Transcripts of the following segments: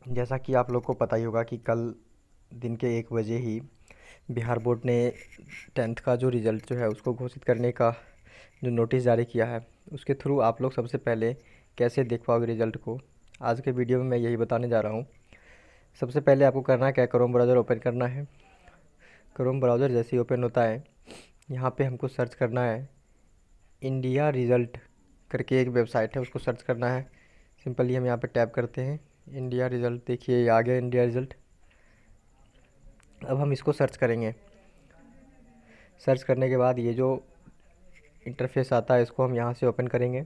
जैसा कि आप लोग को पता ही होगा कि कल दिन के 1 बजे ही बिहार बोर्ड ने 10th का जो रिज़ल्ट जो है उसको घोषित करने का जो नोटिस जारी किया है, उसके थ्रू आप लोग सबसे पहले कैसे देख पाओगे रिज़ल्ट को, आज के वीडियो में मैं यही बताने जा रहा हूँ। सबसे पहले आपको करना क्या है, क्रोम ब्राउज़र ओपन करना है। क्रोम ब्राउज़र जैसे ही ओपन होता है, यहाँ पे हमको सर्च करना है इंडिया रिज़ल्ट करके एक वेबसाइट है, उसको सर्च करना है। सिंपली हम यहाँ पे टैप करते हैं इंडिया रिज़ल्ट। देखिए ये आ गया इंडिया रिज़ल्ट। अब हम इसको सर्च करेंगे। सर्च करने के बाद ये जो इंटरफेस आता है इसको हम यहाँ से ओपन करेंगे।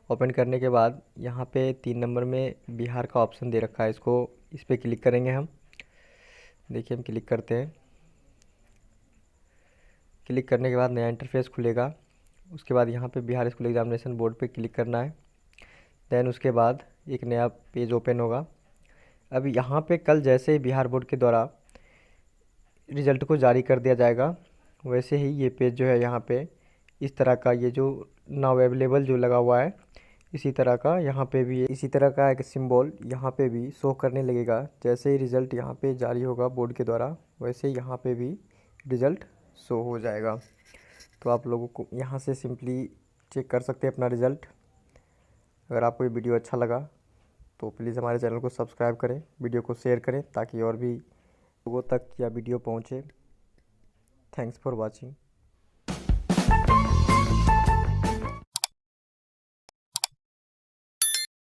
ओपन करने के बाद यहाँ पे 3 नंबर में बिहार का ऑप्शन दे रखा है, इसको इस पर क्लिक करेंगे हम। देखिए हम क्लिक करते हैं। क्लिक करने के बाद नया इंटरफेस खुलेगा। उसके बाद यहाँ पे बिहार स्कूल एग्जामिनेशन बोर्ड पे क्लिक करना है। देन उसके बाद एक नया पेज ओपन होगा। अब यहाँ पे कल जैसे ही बिहार बोर्ड के द्वारा रिज़ल्ट को जारी कर दिया जाएगा, वैसे ही ये पेज जो है यहाँ पे इस तरह का, ये जो नाउ अवेलेबल जो लगा हुआ है, इसी तरह का यहाँ पे भी इसी तरह का एक सिंबल यहाँ पे भी शो करने लगेगा। जैसे ही रिज़ल्ट यहाँ पे जारी होगा बोर्ड के द्वारा, वैसे ही यहाँ पे भी रिज़ल्ट शो हो जाएगा। तो आप लोगों को यहाँ से सिंपली चेक कर सकते हैं अपना रिज़ल्ट। अगर आपको ये वीडियो अच्छा लगा तो प्लीज़ हमारे चैनल को सब्सक्राइब करें, वीडियो को शेयर करें ताकि और भी लोगों तक यह वीडियो पहुँचे। Thanks for watching.